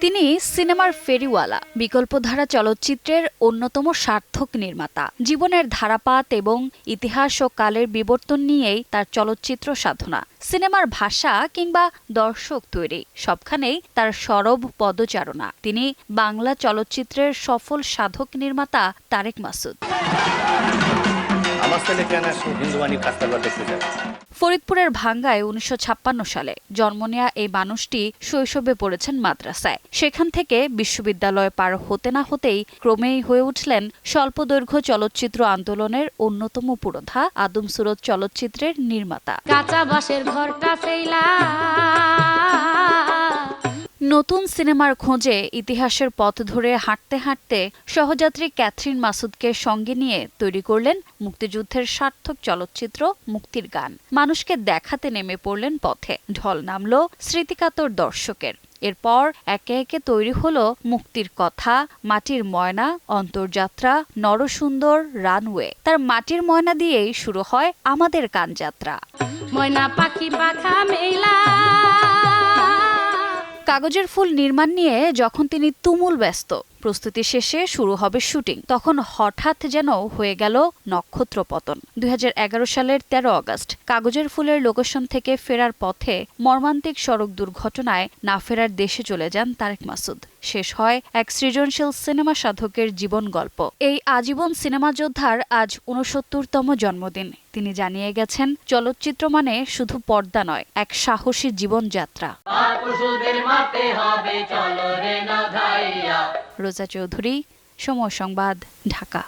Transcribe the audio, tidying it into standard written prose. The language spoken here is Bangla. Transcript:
তিনি সিনেমার ফেরিওয়ালা, বিকল্পধারা চলচ্চিত্রের অন্যতম সার্থক নির্মাতা। জীবনের ধারাপাত এবং ইতিহাস ও কালের বিবর্তন নিয়েই তার চলচ্চিত্র সাধনা। সিনেমার ভাষা কিংবা দর্শক তৈরি সবখানেই তার সরব পদচারণা। তিনি বাংলা চলচ্চিত্রের সফল সাধক নির্মাতা তারেক মাসুদ। ফরিদপুরের ভাঙ্গায় ১৯৫৬ সালে জন্ম নেয়া এই মানুষটি শৈশবে পড়েছেন মাদ্রাসায়। সেখান থেকে বিশ্ববিদ্যালয় পার হতে না হতেই ক্রমেই হয়ে উঠলেন স্বল্পদৈর্ঘ্য চলচ্চিত্র আন্দোলনের অন্যতম পুরোধা আদম সুরত চলচ্চিত্রের নির্মাতা। নতুন সিনেমার খোঁজে ইতিহাসের পথ ধরে হাঁটতে হাঁটতে সহযাত্রী ক্যাথরিন মাসুদকে সঙ্গে নিয়ে তৈরি করলেন মুক্তিযুদ্ধের সার্থক চলচ্চিত্র মুক্তির গান। মানুষকে দেখাতে নেমে পড়লেন পথে। ঢল নামল স্মৃতিকাতর দর্শকের। এরপর একে একে তৈরি হলো মুক্তির কথা, মাটির ময়না, অন্তর্যাত্রা, নরসুন্দর, রানওয়ে। তার মাটির ময়না দিয়েই শুরু হয় আমাদের গানযাত্রা। ময়না পাখি পাখা মেলা। কাগজের ফুল নির্মাণ নিয়ে যখন তিনি তুমুল ব্যস্ত, প্রস্তুতি শেষে শুরু হবে শুটিং, তখন হঠাৎ যেন হয়ে গেল নক্ষত্র পতন। ২০১১ সালের ১৩ আগস্ট কাগজের ফুলের লোকেশন থেকে ফেরার পথে মর্মান্তিক সড়ক দুর্ঘটনায় না ফেরার দেশে চলে যান তারেক মাসুদ। শেষ হয় এক সৃজনশীল সিনেমা সাধকের জীবন গল্প। এই আজীবন সিনেমা যোদ্ধার আজ ৬৯তম জন্মদিন। তিনি জানিয়ে গেছেন, চলচ্চিত্র মানে শুধু পর্দা নয়, এক সাহসী জীবনযাত্রা। রোজা চৌধুরী, সময় সংবাদ, ঢাকা।